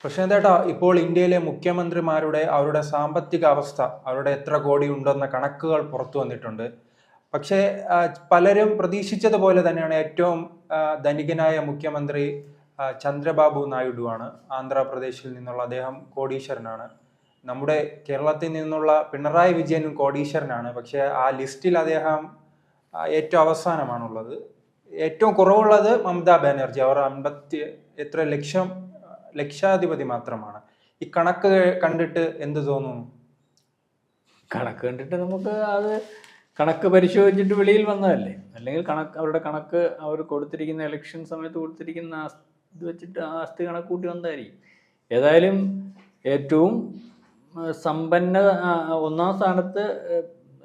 പ്രശാന്തേട്ടാ, ഇപ്പോൾ ഇന്ത്യയിലെ മുഖ്യമന്ത്രിമാരുടെ അവരുടെ സാമ്പത്തിക അവസ്ഥ, അവരുടെ എത്ര കോടി ഉണ്ടെന്ന കണക്കുകൾ പുറത്തു വന്നിട്ടുണ്ട്. പക്ഷേ പലരും പ്രതീക്ഷിച്ചതുപോലെ തന്നെയാണ് ഏറ്റവും ധനികനായ മുഖ്യമന്ത്രി ചന്ദ്രബാബു നായിഡുവാണ്. ആന്ധ്രാപ്രദേശിൽ നിന്നുള്ള അദ്ദേഹം കോടീശ്വരനാണ്. നമ്മുടെ കേരളത്തിൽ നിന്നുള്ള പിണറായി വിജയനും കോടീശ്വരനാണ്. പക്ഷേ ആ ലിസ്റ്റിൽ അദ്ദേഹം ഏറ്റവും അവസാനമാണുള്ളത്. ഏറ്റവും കുറവുള്ളത് മമതാ ബാനർജി. അവർ 50 എത്ര ലക്ഷാധിപതി മാത്രമാണ്. ഈ കണക്ക് കണ്ടിട്ട് എന്ത് തോന്നുന്നു? കണക്ക് കണ്ടിട്ട് നമുക്ക് അത് കണക്ക് പരിശോധിച്ചിട്ട് വെളിയിൽ വന്നതല്ലേ. അല്ലെങ്കിൽ അവരുടെ കണക്ക് അവർ കൊടുത്തിരിക്കുന്ന ഇലക്ഷൻ സമയത്ത് കൊടുത്തിരിക്കുന്ന ഇത് വെച്ചിട്ട് ആസ്തി കണക്ക് കൂട്ടി വന്നതായിരിക്കും. ഏതായാലും ഏറ്റവും സമ്പന്ന ഒന്നാം സ്ഥാനത്ത്,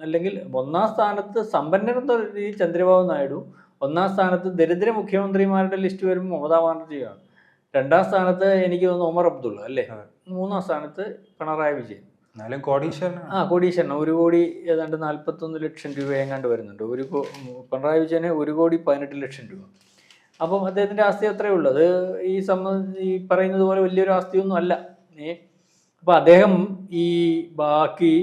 അല്ലെങ്കിൽ ഒന്നാം സ്ഥാനത്ത് സമ്പന്നരെന്ന രീതിയിൽ ചന്ദ്രബാബു നായിഡു, ഒന്നാം സ്ഥാനത്ത് ദരിദ്ര മുഖ്യമന്ത്രിമാരുടെ ലിസ്റ്റ് വരുമ്പോൾ മമതാ ബാനർജിയാണ്, രണ്ടാം സ്ഥാനത്ത് എനിക്ക് തോന്നുന്നു ഒമർ അബ്ദുള്ള അല്ലേ, മൂന്നാം സ്ഥാനത്ത് പിണറായി വിജയൻ. കോടീശ്വരൻ 1 കോടി ഏതാണ്ട് 41 ലക്ഷം രൂപ എങ്ങാണ്ട് വരുന്നുണ്ട്. പിണറായി വിജയന് 1,18,00,000 രൂപ. അപ്പം അദ്ദേഹത്തിൻ്റെ ആസ്തി അത്രയേ ഉള്ളൂ. അത് ഈ പറയുന്നത് പോലെ വലിയൊരു ആസ്തിയൊന്നും അല്ല. അപ്പം അദ്ദേഹം ബാക്കി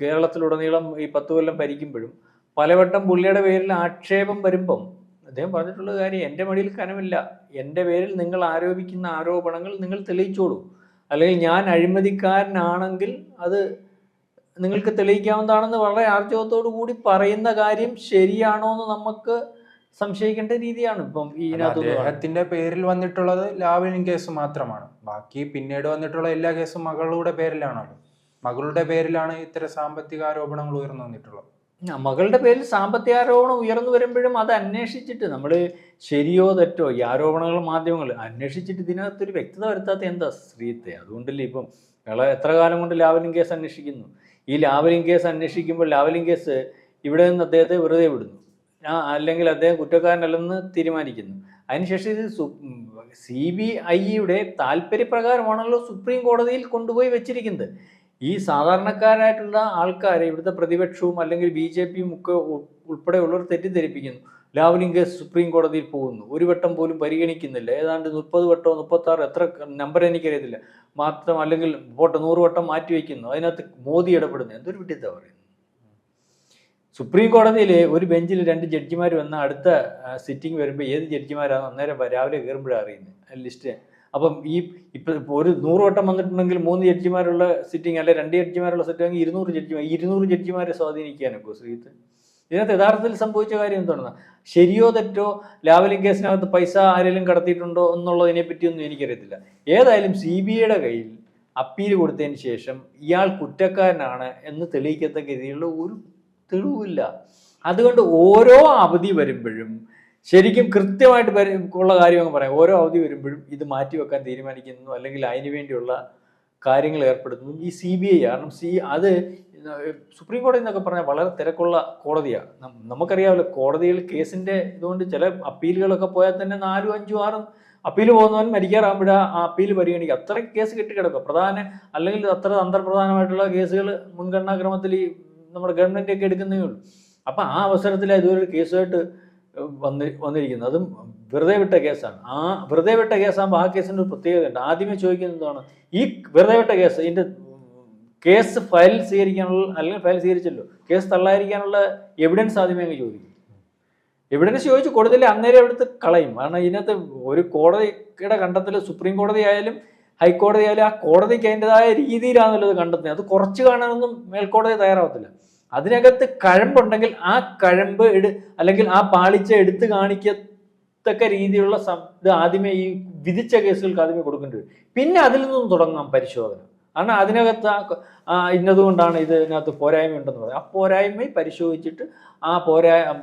കേരളത്തിലുടനീളം 10 കൊല്ലം ഭരിക്കുമ്പോഴും പലവട്ടം പുള്ളിയുടെ പേരിൽ ആക്ഷേപം വരുമ്പം അദ്ദേഹം പറഞ്ഞിട്ടുള്ള കാര്യം, എൻ്റെ മടിയിൽ കനമില്ല, എൻ്റെ പേരിൽ നിങ്ങൾ ആരോപിക്കുന്ന ആരോപണങ്ങൾ നിങ്ങൾ തെളിയിച്ചോളൂ, അല്ലെങ്കിൽ ഞാൻ അഴിമതിക്കാരനാണെങ്കിൽ അത് നിങ്ങൾക്ക് തെളിയിക്കാവുന്നതാണെന്ന് വളരെ ആർജവത്തോടു കൂടി പറയുന്ന കാര്യം ശരിയാണോ എന്ന് നമുക്ക് സംശയിക്കേണ്ട രീതിയാണ് ഇപ്പം അദ്ദേഹത്തിന്റെ പേരിൽ വന്നിട്ടുള്ളത് ലാവ്ലിൻ കേസ് മാത്രമാണ്. ബാക്കി പിന്നീട് വന്നിട്ടുള്ള എല്ലാ കേസും മകളുടെ പേരിലാണല്ലോ. മകളുടെ പേരിലാണ് ഇത്തരം സാമ്പത്തിക ആരോപണങ്ങൾ ഉയർന്നു വന്നിട്ടുള്ളത്. മകളുടെ പേരിൽ സാമ്പത്തിക ആരോപണം ഉയർന്നു വരുമ്പോഴും അത് അന്വേഷിച്ചിട്ട്, നമ്മൾ ശരിയോ തെറ്റോ ഈ ആരോപണങ്ങൾ മാധ്യമങ്ങൾ അന്വേഷിച്ചിട്ട് ഇതിനകത്തൊരു വ്യക്തത വരുത്താത്ത എന്താ ശ്രീത്തെ? അതുകൊണ്ടല്ലേ ഇപ്പം എത്ര കാലം കൊണ്ട് ലാവ്ലിൻ കേസ് അന്വേഷിക്കുന്നു. ഈ ലാവ്ലിൻ കേസ് അന്വേഷിക്കുമ്പോൾ ലാവ്ലിൻ കേസ് ഇവിടെ നിന്ന് അദ്ദേഹത്തെ വെറുതെ വിടുന്നു, അല്ലെങ്കിൽ അദ്ദേഹം കുറ്റക്കാരനല്ലെന്ന് തീരുമാനിക്കുന്നു. അതിനുശേഷം ഇത് CBIയുടെ താല്പര്യപ്രകാരമാണല്ലോ സുപ്രീം കോടതിയിൽ കൊണ്ടുപോയി വെച്ചിരിക്കുന്നത്. ഈ സാധാരണക്കാരായിട്ടുള്ള ആൾക്കാരെ, ഇവിടുത്തെ പ്രതിപക്ഷവും അല്ലെങ്കിൽ BJPയും ഒക്കെ ഉൾപ്പെടെയുള്ളവർ തെറ്റിദ്ധരിപ്പിക്കുന്നു. ലാവ്ലിൻ കേസ് സുപ്രീം കോടതിയിൽ പോകുന്നു, ഒരു വട്ടം പോലും പരിഗണിക്കുന്നില്ല. ഏതാണ്ട് 30 വട്ടമോ 36 എത്ര നമ്പർ എനിക്കറിയത്തില്ല മാത്രം, അല്ലെങ്കിൽ 100 വട്ടം മാറ്റിവെക്കുന്നു. അതിനകത്ത് മോദി ഇടപെടുന്നു. എന്തൊരു വിട്ടിത്താ പറയുന്നത്. സുപ്രീം കോടതിയിൽ ഒരു ബെഞ്ചിൽ 2 ജഡ്ജിമാർ വന്ന അടുത്ത സിറ്റിംഗ് വരുമ്പോൾ ഏത് ജഡ്ജിമാരാണ് അന്നേരം രാവിലെ കയറുമ്പോഴാണ് അറിയുന്നത് ലിസ്റ്റ്. അപ്പം ഇപ്പം ഒരു 100 വട്ടം വന്നിട്ടുണ്ടെങ്കിൽ 3 ജഡ്ജിമാരുള്ള സിറ്റിംഗ്, അല്ലെ 2 ജഡ്ജിമാരുള്ള സിറ്റിംഗ്, 200 ജഡ്ജിമാരെ സ്വാധീനിക്കാനൊക്കെ ശ്രീത്ത്. ഇതിനകത്ത് യഥാർത്ഥത്തിൽ സംഭവിച്ച കാര്യം എന്താണെന്ന്, ശരിയോ തെറ്റോ ലാവ്ലിൻ കേസിനകത്ത് പൈസ ആരെങ്കിലും കടത്തിയിട്ടുണ്ടോ എന്നുള്ളതിനെ പറ്റിയൊന്നും എനിക്കറിയത്തില്ല. ഏതായാലും CBIയുടെ കയ്യിൽ അപ്പീൽ കൊടുത്തതിന് ശേഷം ഇയാൾ കുറ്റക്കാരനാണ് എന്ന് തെളിയിക്കത്തക്ക രീതിയിലുള്ള ഒരു തെളിവില്ല. അതുകൊണ്ട് ഓരോ അവധി വരുമ്പോഴും ശരിക്കും കൃത്യമായിട്ട് ഉള്ള കാര്യമൊക്കെ പറയാം. ഓരോ അവധി വരുമ്പോഴും ഇത് മാറ്റിവെക്കാൻ തീരുമാനിക്കുന്നു, അല്ലെങ്കിൽ അതിനു വേണ്ടിയുള്ള കാര്യങ്ങൾ ഏർപ്പെടുത്തുന്നു ഈ CBI. കാരണം അത് സുപ്രീം കോടതി എന്നൊക്കെ പറഞ്ഞാൽ വളരെ തിരക്കുള്ള കോടതിയാണ്. നമുക്കറിയാമല്ലോ, കോടതിയിൽ കേസിൻ്റെ ഇതുകൊണ്ട് ചില അപ്പീലുകളൊക്കെ പോയാൽ തന്നെ 4, 5, 6 അപ്പീൽ പോകുന്നവൻ മരിക്കാറാകുമ്പോഴാണ് ആ അപ്പീൽ പരിഗണിക്കുക. അത്ര കേസ് കെട്ടിക്കിടക്കുക, അല്ലെങ്കിൽ അത്ര തന്ത്രപ്രധാനമായിട്ടുള്ള കേസുകൾ മുൻഗണനാക്രമത്തിൽ നമ്മുടെ ഗവൺമെൻറ് ഒക്കെ എടുക്കുന്നേ ഉള്ളൂ. അപ്പം ആ അവസരത്തിൽ ഇതുവരെ കേസുമായിട്ട് വന്നിരിക്കുന്നത്, അതും വെറുതെ വിട്ട കേസാണ്. ആ വെറുതെ വിട്ട കേസാകുമ്പോൾ ആ കേസിൻ്റെ ഒരു പ്രത്യേകതയുണ്ട്. ആദ്യമേ ചോദിക്കുന്നത് എന്താണ്, ഈ വെറുതെ വിട്ട കേസ്, ഇതിൻ്റെ കേസ് ഫയൽ സ്വീകരിക്കാനുള്ള, അല്ലെങ്കിൽ ഫയൽ സ്വീകരിച്ചല്ലോ, കേസ് തള്ളായിരിക്കാനുള്ള എവിഡൻസ് ആദ്യമേ അങ്ങ് ചോദിക്കും. എവിഡൻസ് ചോദിച്ച് കൊടുത്തില്ല അന്നേരം എടുത്ത് കളയും. കാരണം ഇതിനകത്ത് ഒരു കോടതിയുടെ കണ്ടെത്തൽ, സുപ്രീം കോടതി ആയാലും ഹൈക്കോടതി ആയാലും ആ കോടതിക്ക് അതിൻ്റെതായ രീതിയിലാണുള്ളത് കണ്ടെത്തുന്നത്. അത് കുറച്ച് കാണാനൊന്നും മേൽക്കോടതി തയ്യാറാവത്തില്ല. അതിനകത്ത് കഴമ്പുണ്ടെങ്കിൽ ആ കഴമ്പ് അല്ലെങ്കിൽ ആ പാളിച്ച എടുത്ത് കാണിക്കത്തക്ക രീതിയിലുള്ള ഇത് ആദ്യമേ ഈ വിധിച്ച കേസുകൾക്ക് ആദ്യമേ കൊടുക്കേണ്ടി വരും. പിന്നെ അതിൽ നിന്നും തുടങ്ങാം പരിശോധന. കാരണം അതിനകത്ത് ഇന്നതുകൊണ്ടാണ് ഇതിനകത്ത് പോരായ്മ ഉണ്ടെന്ന് പറയാം. ആ പോരായ്മ പരിശോധിച്ചിട്ട് ആ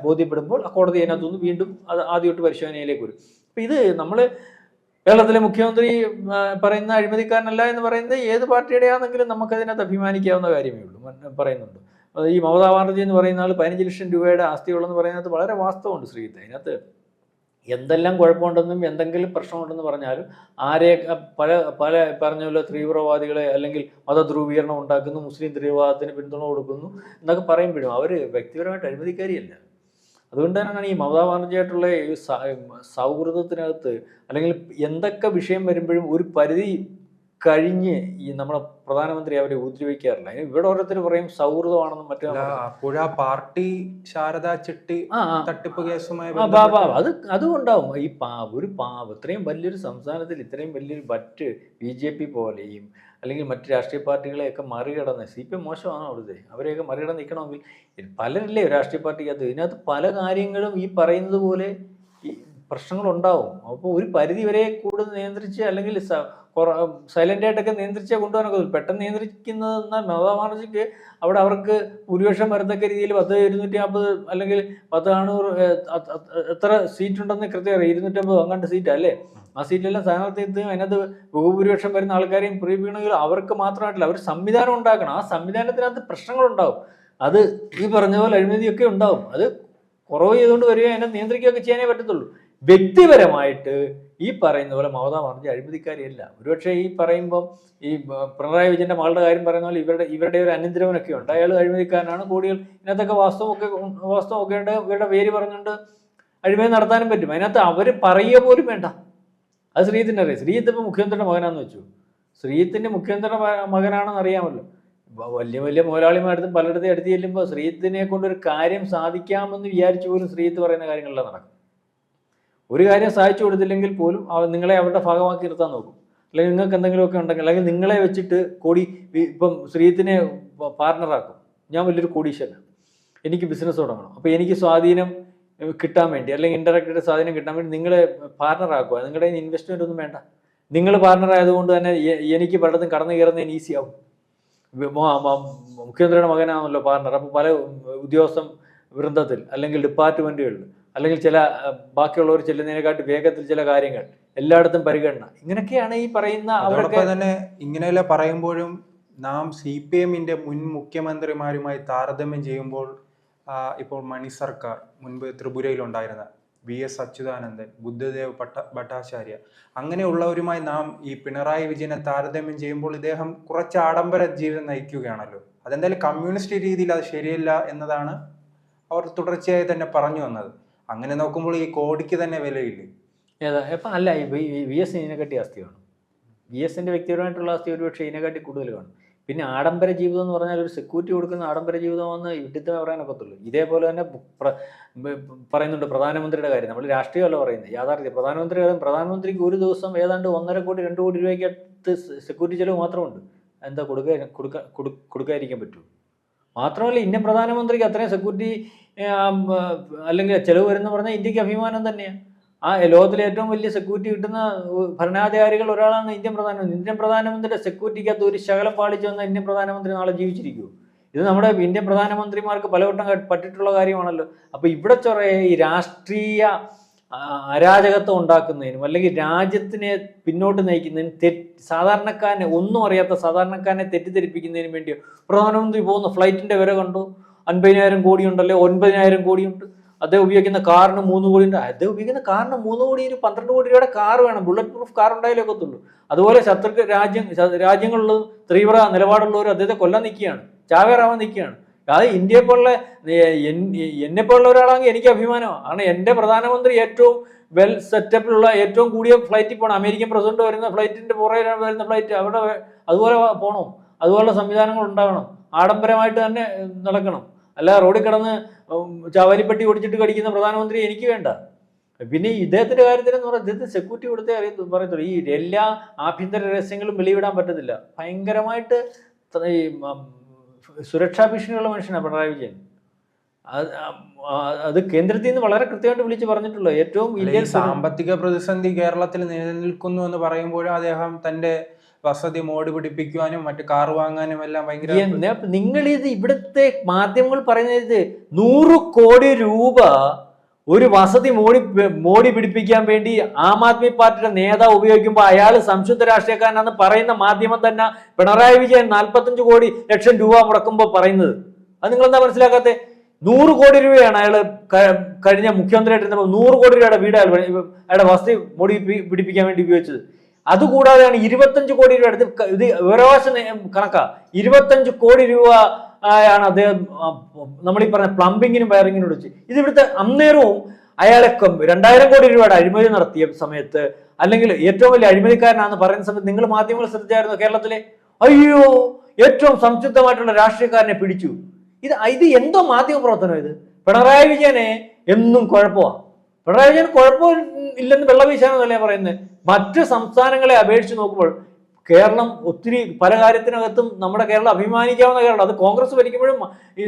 ബോധ്യപ്പെടുമ്പോൾ ആ കോടതി അതിനകത്തുനിന്ന് വീണ്ടും അത് ആദ്യമായിട്ട് പരിശോധനയിലേക്ക് വരും. അപ്പം ഇത് നമ്മൾ കേരളത്തിലെ മുഖ്യമന്ത്രി പറയുന്ന അഴിമതിക്കാരനല്ല എന്ന് പറയുന്നത് ഏത് പാർട്ടിയുടെയാണെങ്കിലും നമുക്കതിനകത്ത് അഭിമാനിക്കാവുന്ന കാര്യമേ ഉള്ളൂ. പറയുന്നുണ്ട് ഈ മമതാ ബാനർജി എന്ന് പറയുന്ന ആൾ 15 ലക്ഷം രൂപയുടെ ആസ്തിയുള്ളതെന്ന് പറയുന്നത് വളരെ വാസ്തവമുണ്ട് ശ്രീജിത്ത്. അതിനകത്ത് എന്തെല്ലാം കുഴപ്പമുണ്ടെന്നും എന്തെങ്കിലും പ്രശ്നമുണ്ടെന്ന് പറഞ്ഞാലും പല പറഞ്ഞ പോലെ തീവ്രവാദികളെ അല്ലെങ്കിൽ മതധ്രുവീകരണം ഉണ്ടാക്കുന്നു, മുസ്ലിം തീവ്രവാദത്തിന് പിന്തുണ കൊടുക്കുന്നു എന്നൊക്കെ പറയുമ്പോഴും അവർ വ്യക്തിപരമായിട്ട് അഴിമതിക്കാരിയല്ല. അതുകൊണ്ട് തന്നെയാണ് ഈ മമതാ ബാനർജിയായിട്ടുള്ള ഈ സൗഹൃദത്തിനകത്ത്, അല്ലെങ്കിൽ എന്തൊക്കെ വിഷയം വരുമ്പോഴും ഒരു പരിധി കഴിഞ്ഞ് ഈ നമ്മുടെ പ്രധാനമന്ത്രി അവരെ ഉപദ്രവിക്കാറില്ല. ഇവിടെ ഓരോരുത്തർ പറയും സൗഹൃദമാണെന്നും മറ്റേ അപ്പോഴ പാർട്ടി ശാരദാ ചിട്ടി തട്ടിപ്പ് കേസുമായി അതും ഉണ്ടാവും. ഈ ഇത്രയും വലിയൊരു സംസ്ഥാനത്തിൽ ഇത്രയും വലിയൊരു BJP പോലെയും അല്ലെങ്കിൽ മറ്റ് രാഷ്ട്രീയ പാർട്ടികളെയൊക്കെ മറികടന്ന് CPM മോശമാണ് അവിടുത്തെ, അവരെയൊക്കെ മറികടന്ന് നിൽക്കണമെങ്കിൽ പലരില്ലേ രാഷ്ട്രീയ പാർട്ടിക്കകത്ത്. ഇതിനകത്ത് പല കാര്യങ്ങളും ഈ പറയുന്നത് പോലെ ഈ പ്രശ്നങ്ങളുണ്ടാവും. അപ്പോൾ ഒരു പരിധി വരെ കൂടുതൽ നിയന്ത്രിച്ച് അല്ലെങ്കിൽ സൈലന്റ് ആയിട്ടൊക്കെ നിയന്ത്രിച്ചേ കൊണ്ടുപോകാനൊക്കെ. പെട്ടെന്ന് നിയന്ത്രിക്കുന്നത് എന്നാൽ മമതാ ബാനർജിക്ക് അവിടെ അവർക്ക് ഭൂരിപക്ഷം വരത്തക്ക രീതിയിൽ 250 അല്ലെങ്കിൽ 400 എത്ര സീറ്റ് ഉണ്ടെന്ന് കൃത്യം അറിയാം. 250 അങ്ങാണ്ട് സീറ്റ് അല്ലേ? ആ സീറ്റിലെല്ലാം സ്ഥാനാർത്ഥിത്വം അതിനകത്ത് ബഹുഭൂരിപക്ഷം വരുന്ന ആൾക്കാരെയും പ്രീപിക്കണമെങ്കിൽ അവർക്ക് മാത്രമായിട്ടില്ല, അവർ സംവിധാനം ഉണ്ടാക്കണം. ആ സംവിധാനത്തിനകത്ത് പ്രശ്നങ്ങളുണ്ടാവും. അത് ഈ പറഞ്ഞ പോലെ അഴിമതിയൊക്കെ ഉണ്ടാവും. അത് കുറവ് ചെയ്തുകൊണ്ട് വരികയോ അതിനെ നിയന്ത്രിക്കുകയൊക്കെ ചെയ്യാനേ പറ്റത്തുള്ളൂ. വ്യക്തിപരമായിട്ട് ഈ പറയുന്ന പോലെ മമതാ ബാനർജി അഴിമതിക്കാരിയല്ല. ഒരുപക്ഷെ ഈ പറയുമ്പം ഈ പിണറായി വിജയന്റെ മകളുടെ കാര്യം പറയുന്ന പോലെ ഇവരുടെ ഒരു അനന്തരവനൊക്കെ ഉണ്ട്. അയാൾ അഴിമതിക്കാരനാണ്, കോടികൾ ഇതിനകത്തൊക്കെ വാസ്തവമൊക്കെ ഉണ്ട്. ഇവരുടെ പേര് പറഞ്ഞുകൊണ്ട് അഴിമതി നടത്താനും പറ്റും. അതിനകത്ത് അവർ പറയുക പോലും വേണ്ട. അത് ശ്രീജിത്തിൻ്റെ അറിയാം. ശ്രീജിത്ത് ഇപ്പം മുഖ്യമന്ത്രിയുടെ മകനാണെന്ന് വെച്ചു. ശ്രീജിത്തിന്റെ മുഖ്യമന്ത്രിയുടെ മകനാണെന്ന് അറിയാമല്ലോ. വലിയ വലിയ മുതലാളിമാരടുത്തും പലയിടത്തും അടുത്ത് ചെല്ലുമ്പോൾ ശ്രീജിത്തിനെ കൊണ്ടൊരു കാര്യം സാധിക്കാമെന്ന് വിചാരിച്ചു പോലും ശ്രീജിത്ത് പറയുന്ന കാര്യങ്ങളെല്ലാം നടക്കും. ഒരു കാര്യം സാധിച്ചു കൊടുത്തില്ലെങ്കിൽ പോലും നിങ്ങളെ അവരുടെ ഭാഗമാക്കി നിർത്താൻ നോക്കും. അല്ലെങ്കിൽ നിങ്ങൾക്ക് എന്തെങ്കിലുമൊക്കെ ഉണ്ടെങ്കിൽ അല്ലെങ്കിൽ നിങ്ങളെ വെച്ചിട്ട് ഇപ്പം ശ്രീജിത്തിനെ പാർട്ണറാക്കും. ഞാൻ വലിയൊരു കോടീശ്വരനാണ്, എനിക്ക് ബിസിനസ് തുടങ്ങണം, അപ്പോൾ എനിക്ക് സ്വാധീനം കിട്ടാൻ വേണ്ടി അല്ലെങ്കിൽ ഇൻഡയറക്റ്റ് സ്വാധീനം കിട്ടാൻ വേണ്ടി നിങ്ങളെ പാർട്ണറാക്കുക. നിങ്ങളുടെ ഇൻവെസ്റ്റ്മെൻ്റ് ഒന്നും വേണ്ട. നിങ്ങൾ പാർട്ണർ ആയതുകൊണ്ട് തന്നെ എനിക്ക് പലയിടത്തും കടന്നു കയറുന്നതിന് ഈസിയാവും. മുഖ്യമന്ത്രിയുടെ മകനാണല്ലോ പാർട്ണർ. അപ്പോൾ പല ഉദ്യോഗസ്ഥ വൃന്ദത്തിൽ അല്ലെങ്കിൽ ഡിപ്പാർട്ട്മെൻറ്റുകളിൽ അല്ലെങ്കിൽ ചില ബാക്കിയുള്ളവർ ചെല്ലുന്നതിനെക്കാട്ടി വേഗത്തിൽ ചില കാര്യങ്ങൾ എല്ലായിടത്തും പരിഗണന. ഇങ്ങനെയൊക്കെയാണ് ഈ പറയുന്ന. അവരൊക്കെ തന്നെ ഇങ്ങനെയല്ല പറയുമ്പോഴും നാം CPMന്റെ മുൻ മുഖ്യമന്ത്രിമാരുമായി താരതമ്യം ചെയ്യുമ്പോൾ ഇപ്പോൾ മണി സർക്കാർ, മുൻപ് ത്രിപുരയിലുണ്ടായിരുന്ന VS അച്യുതാനന്ദൻ, ബുദ്ധദേവ് ഭട്ടാചാര്യ, അങ്ങനെയുള്ളവരുമായി നാം ഈ പിണറായി വിജയനെ താരതമ്യം ചെയ്യുമ്പോൾ ഇദ്ദേഹം കുറച്ച് ആഡംബര ജീവിതം നയിക്കുകയാണല്ലോ. അതെന്തായാലും കമ്മ്യൂണിസ്റ്റ് രീതിയിൽ അത് ശരിയല്ല എന്നതാണ് അവർ തുടർച്ചയായി തന്നെ പറഞ്ഞു വന്നത്. അങ്ങനെ നോക്കുമ്പോൾ ഈ കോടിക്ക് തന്നെ വിലയില്ലേ? ഇപ്പം അല്ല, VS ഇതിനെക്കാട്ടി ആസ്തി കാണും. VSന്റെ വ്യക്തിപരമായിട്ടുള്ള ആസ്തി ഒരുപക്ഷെ ഇതിനെക്കാട്ടി കൂടുതൽ കാണും. പിന്നെ ആഡംബര ജീവിതം എന്ന് പറഞ്ഞാൽ ഒരു സെക്യൂരിറ്റി കൊടുക്കുന്ന ആഡംബര ജീവിതമെന്ന് ഇവിടുത്തെ പറയാനൊക്കത്തുള്ളൂ. ഇതേപോലെ തന്നെ പറയുന്നുണ്ട് പ്രധാനമന്ത്രിയുടെ കാര്യം. നമ്മൾ രാഷ്ട്രീയമല്ല പറയുന്നത്, യാഥാർത്ഥ്യം. പ്രധാനമന്ത്രിക്ക് ഒരു ദിവസം ഏതാണ്ട് 1.5 കോടി 2 കോടി രൂപയ്ക്കകത്ത് സെക്യൂരിറ്റി ചെലവ് മാത്രമുണ്ട്. എന്താ കൊടുക്കാതിരിക്കാൻ പറ്റുമോ? മാത്രമല്ല ഇന്ത്യൻ പ്രധാനമന്ത്രിക്ക് അത്രയും സെക്യൂരിറ്റി അല്ലെങ്കിൽ ചെലവ് വരുന്ന പറഞ്ഞാൽ ഇന്ത്യക്ക് അഭിമാനം തന്നെയാണ്. ലോകത്തിലെ ഏറ്റവും വലിയ സെക്യൂരിറ്റി കിട്ടുന്ന ഭരണാധികാരികൾ ഒരാളാണ് ഇന്ത്യൻ പ്രധാനമന്ത്രി. ഇന്ത്യൻ പ്രധാനമന്ത്രിയുടെ സെക്യൂരിറ്റിക്കകത്ത് ഒരു ശകലം പാളിച്ചു വന്ന ഇന്ത്യൻ പ്രധാനമന്ത്രി നാളെ ജീവിച്ചിരിക്കുമോ? ഇത് നമ്മുടെ ഇന്ത്യൻ പ്രധാനമന്ത്രിമാർക്ക് പലവട്ടം പറ്റിയിട്ടുള്ള കാര്യമാണല്ലോ. അപ്പോൾ ഇവിടെ ഈ രാഷ്ട്രീയ അരാജകത്വം ഉണ്ടാക്കുന്നതിനും അല്ലെങ്കിൽ രാജ്യത്തിനെ പിന്നോട്ട് നയിക്കുന്നതിനും സാധാരണക്കാരനെ, ഒന്നും അറിയാത്ത സാധാരണക്കാരനെ തെറ്റിദ്ധരിപ്പിക്കുന്നതിനും വേണ്ടി പ്രധാനമന്ത്രി പോകുന്ന ഫ്ലൈറ്റിന്റെ വില കണ്ടു 50,000 കോടി ഉണ്ടല്ലോ, 9,000 കോടിയുണ്ട്. അദ്ദേഹം ഉപയോഗിക്കുന്ന കാറിന് 3 കോടി ഉണ്ട്. അദ്ദേഹം ഉപയോഗിക്കുന്ന കാറിന് 3 കോടി 12 കോടി രൂപയുടെ കാർ വേണം. ബുള്ളറ്റ് പ്രൂഫ് കാർ ഉണ്ടായാലേ ഒക്കത്തുള്ളൂ. അതുപോലെ ശത്രു രാജ്യങ്ങളിലും തീവ്ര നിലപാടുള്ളവരും അദ്ദേഹത്തെ കൊല്ലാൻ നിൽക്കുകയാണ്, ചാവേറാവാൻ നിൽക്കുകയാണ്. അത് ഇന്ത്യയെ പോലുള്ള എന്നെ പോലുള്ള ഒരാളാണെങ്കിൽ എനിക്ക് അഭിമാനമാണ്. കാരണം എൻ്റെ പ്രധാനമന്ത്രി ഏറ്റവും വെൽ സെറ്റപ്പിലുള്ള ഏറ്റവും കൂടിയ ഫ്ലൈറ്റിൽ പോകണം. അമേരിക്കൻ പ്രസിഡന്റ് വരുന്ന ഫ്ലൈറ്റിന്റെ പുറകെ വരുന്ന ഫ്ലൈറ്റ് അവിടെ അതുപോലെ പോകണം. അതുപോലുള്ള സംവിധാനങ്ങൾ ഉണ്ടാകണം. ആഡംബരമായിട്ട് തന്നെ നടക്കണം. അല്ല റോഡിൽ കിടന്ന് ചാവാലിപ്പട്ടി ഓടിച്ചിട്ട് കടിക്കുന്ന പ്രധാനമന്ത്രി എനിക്ക് വേണ്ട. പിന്നെ ഇദ്ദേഹത്തിന്റെ കാര്യത്തിലെന്ന് പറഞ്ഞാൽ ഇദ്ദേഹത്തിന് സെക്യൂരിറ്റി കൊടുത്തേ പറയത്തുള്ളൂ. ഈ എല്ലാ ആഭ്യന്തര രഹസ്യങ്ങളും വെളിവിടാൻ പറ്റത്തില്ല. ഭയങ്കരമായിട്ട് ഈ സുരക്ഷാ ഭീഷണിയുള്ള മനുഷ്യനാണ് പിണറായി വിജയൻ. അത് കേന്ദ്രത്തിൽ നിന്ന് വളരെ കൃത്യമായിട്ട് വിളിച്ച് പറഞ്ഞിട്ടുള്ളത്. ഏറ്റവും ഇന്ത്യൻ സാമ്പത്തിക പ്രതിസന്ധി കേരളത്തിൽ നിലനിൽക്കുന്നു എന്ന് പറയുമ്പോഴും അദ്ദേഹം തന്റെ വസതി മോടി പിടിപ്പിക്കുവാനും മറ്റു കാർ വാങ്ങാനും എല്ലാം ഭയങ്കര. നിങ്ങളിത് ഇവിടുത്തെ മാധ്യമങ്ങൾ പറയുന്നത് 100 കോടി രൂപ ഒരു വസതി മോടി പിടിപ്പിക്കാൻ വേണ്ടി ആം ആദ്മി പാർട്ടിയുടെ നേതാവ് ഉപയോഗിക്കുമ്പോൾ അയാൾ സംശുദ്ധ രാഷ്ട്രീയക്കാരനാണെന്ന് പറയുന്ന മാധ്യമം തന്നെ പിണറായി വിജയൻ 45 ലക്ഷം രൂപ മുടക്കുമ്പോൾ പറയുന്നത്. അത് നിങ്ങളെന്താ മനസ്സിലാക്കാത്തെ? 100 കോടി രൂപയാണ് അയാൾ കഴിഞ്ഞ മുഖ്യമന്ത്രിയായിട്ടിരുന്നപ്പോൾ 100 കോടി രൂപയുടെ വീട് അയാളുടെ വസതി മോടി പിടിപ്പിക്കാൻ വേണ്ടി ഉപയോഗിച്ചത്. അതുകൂടാതെയാണ് 25 കോടി രൂപ അടുത്ത് ഇത് വിവരാവകാശ കണക്കാ. 25 കോടി രൂപ ആണ് അദ്ദേഹം നമ്മളീ പറഞ്ഞ പ്ലംബിങ്ങിനും വയറിങ്ങിനും വെച്ച്. ഇത് ഇവിടുത്തെ അന്നേരവും അയാളെ 2000 കോടി രൂപയുടെ അഴിമതി നടത്തിയ സമയത്ത്, അല്ലെങ്കിൽ ഏറ്റവും വലിയ അഴിമതിക്കാരനാണെന്ന് പറയുന്ന സമയത്ത് നിങ്ങൾ മാധ്യമങ്ങൾ ശ്രദ്ധിച്ചായിരുന്നു കേരളത്തിലെ? അയ്യോ, ഏറ്റവും സംശുദ്ധമായിട്ടുള്ള രാഷ്ട്രീയക്കാരനെ പിടിച്ചു. ഇത് എന്തോ മാധ്യമ പ്രവർത്തനം ഇത്? പിണറായി വിജയനെ എന്നും കുഴപ്പമാണ്. പിണറായി വിജയൻ കുഴപ്പമില്ലെന്ന് വെള്ളവീശാനെന്നല്ലേ പറയുന്നത്. മറ്റ് സംസ്ഥാനങ്ങളെ അപേക്ഷിച്ച് നോക്കുമ്പോൾ കേരളം ഒത്തിരി പല കാര്യത്തിനകത്തും നമ്മുടെ കേരളം അഭിമാനിക്കാവുന്ന കേരളം. അത് കോൺഗ്രസ് ഭരിക്കുമ്പോഴും ഈ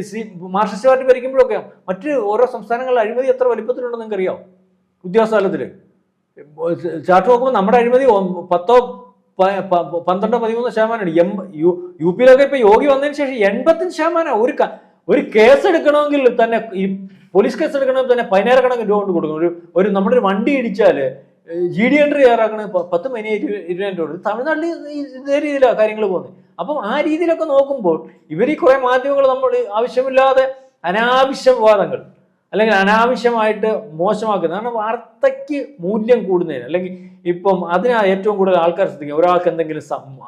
മാർക്സിസ്റ്റ് പാർട്ടി ഭരിക്കുമ്പോഴൊക്കെ മറ്റ് ഓരോ സംസ്ഥാനങ്ങളിലെ അഴിമതി എത്ര വലിപ്പത്തിലുണ്ടെന്ന് നിങ്ങൾക്ക് അറിയാം? ഉദ്യോഗസ്ഥ തലത്തിൽ ചാർട്ട് നോക്കുമ്പോൾ നമ്മുടെ അഴിമതി 10, 12, 13%. യു പിയിലൊക്കെ ഇപ്പൊ യോഗി വന്നതിന് ശേഷം 85%. ഒരു കേസ് എടുക്കണമെങ്കിൽ തന്നെ, ഈ പോലീസ് കേസ് എടുക്കണമെങ്കിൽ തന്നെ 10,000 രൂപ കൊണ്ട് കൊടുക്കണം. നമ്മുടെ ഒരു വണ്ടി ഇടിച്ചാല് GD എൻട്രി തയ്യാറാക്കണ 10-15,000 രൂപ. തമിഴ്നാട്ടിൽ ഇതേ രീതിയിലാണ് കാര്യങ്ങൾ പോകുന്നത്. അപ്പം ആ രീതിയിലൊക്കെ നോക്കുമ്പോൾ ഇവർ ഈ കുറെ മാധ്യമങ്ങൾ നമ്മൾ ആവശ്യമില്ലാതെ അനാവശ്യ വിവാദങ്ങൾ അല്ലെങ്കിൽ അനാവശ്യമായിട്ട് മോശമാക്കുന്നത്, കാരണം വാർത്തയ്ക്ക് മൂല്യം കൂടുന്നതിന്, അല്ലെങ്കിൽ ഇപ്പം അതിനാ ഏറ്റവും കൂടുതൽ ആൾക്കാർ ശ്രദ്ധിക്കുക. ഒരാൾക്ക് എന്തെങ്കിലും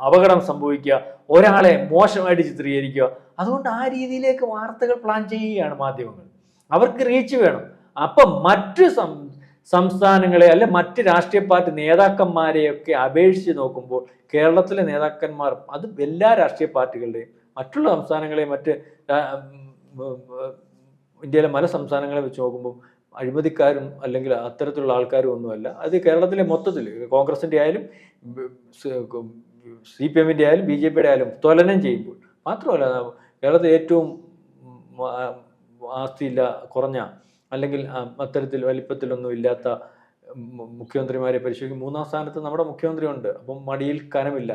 അപകടം സംഭവിക്കുക, ഒരാളെ മോശമായിട്ട് ചിത്രീകരിക്കുക. അതുകൊണ്ട് ആ രീതിയിലേക്ക് വാർത്തകൾ പ്ലാൻ ചെയ്യുകയാണ് മാധ്യമങ്ങൾ. അവർക്ക് റീച്ച് വേണം. അപ്പം മറ്റ് സംസ്ഥാനങ്ങളെ അല്ലെ മറ്റ് രാഷ്ട്രീയ പാർട്ടി നേതാക്കന്മാരെയൊക്കെ അപേക്ഷിച്ച് നോക്കുമ്പോൾ കേരളത്തിലെ നേതാക്കന്മാർ, അത് എല്ലാ രാഷ്ട്രീയ പാർട്ടികളുടെയും, മറ്റുള്ള സംസ്ഥാനങ്ങളെയും മറ്റ് ഇന്ത്യയിലെ പല സംസ്ഥാനങ്ങളെ വെച്ച് നോക്കുമ്പോൾ അഴിമതിക്കാരും അല്ലെങ്കിൽ അത്തരത്തിലുള്ള ആൾക്കാരും ഒന്നുമല്ല. അത് കേരളത്തിലെ മൊത്തത്തിൽ കോൺഗ്രസിൻ്റെ ആയാലും CPM-ൻ്റെ ആയാലും BJP-യുടെ ആയാലും തുലനം ചെയ്യുമ്പോൾ മാത്രമല്ല, കേരളത്തിൽ ഏറ്റവും ആസ്തിയില്ല കുറഞ്ഞ അല്ലെങ്കിൽ അത്തരത്തിൽ വലിപ്പത്തിലൊന്നും ഇല്ലാത്ത മുഖ്യമന്ത്രിമാരെ പരിശോധിക്കും 3-ാം സ്ഥാനത്ത് നമ്മുടെ മുഖ്യമന്ത്രി ഉണ്ട്. അപ്പം മടിയിൽ കനമില്ല,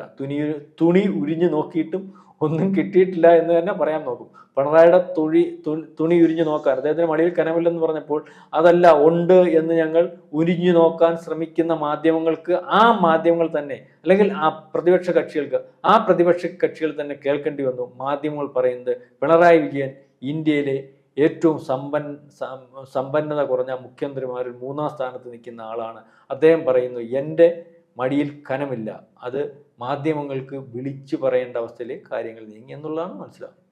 തുണി ഉരിഞ്ഞു നോക്കിയിട്ടും ഒന്നും കിട്ടിയിട്ടില്ല എന്ന് തന്നെ പറയാൻ നോക്കും. പിണറായിയുടെ തുണി ഉരിഞ്ഞു നോക്കാൻ അദ്ദേഹത്തിന് മടിയിൽ കനമില്ലെന്ന് പറഞ്ഞപ്പോൾ അതല്ല, ഉണ്ട് എന്ന് ഞങ്ങൾ ഉരിഞ്ഞു നോക്കാൻ ശ്രമിക്കുന്ന മാധ്യമങ്ങൾക്ക്, ആ മാധ്യമങ്ങൾ തന്നെ അല്ലെങ്കിൽ ആ പ്രതിപക്ഷ കക്ഷികൾ തന്നെ കേൾക്കേണ്ടി വന്നു. മാധ്യമങ്ങൾ പറയുന്നത് പിണറായി വിജയൻ ഇന്ത്യയിലെ ഏറ്റവും സമ്പന്നത കുറഞ്ഞ മുഖ്യമന്ത്രിമാരിൽ 3-ാം സ്ഥാനത്ത് നിൽക്കുന്ന ആളാണ്. അദ്ദേഹം പറയുന്നു എൻ്റെ മടിയിൽ കനമില്ല. അത് മാധ്യമങ്ങൾക്ക് വിളിച്ചു പറയേണ്ട അവസ്ഥയിലേക്ക് കാര്യങ്ങൾ നീങ്ങി എന്നുള്ളതാണ് മനസ്സിലാവുന്നത്.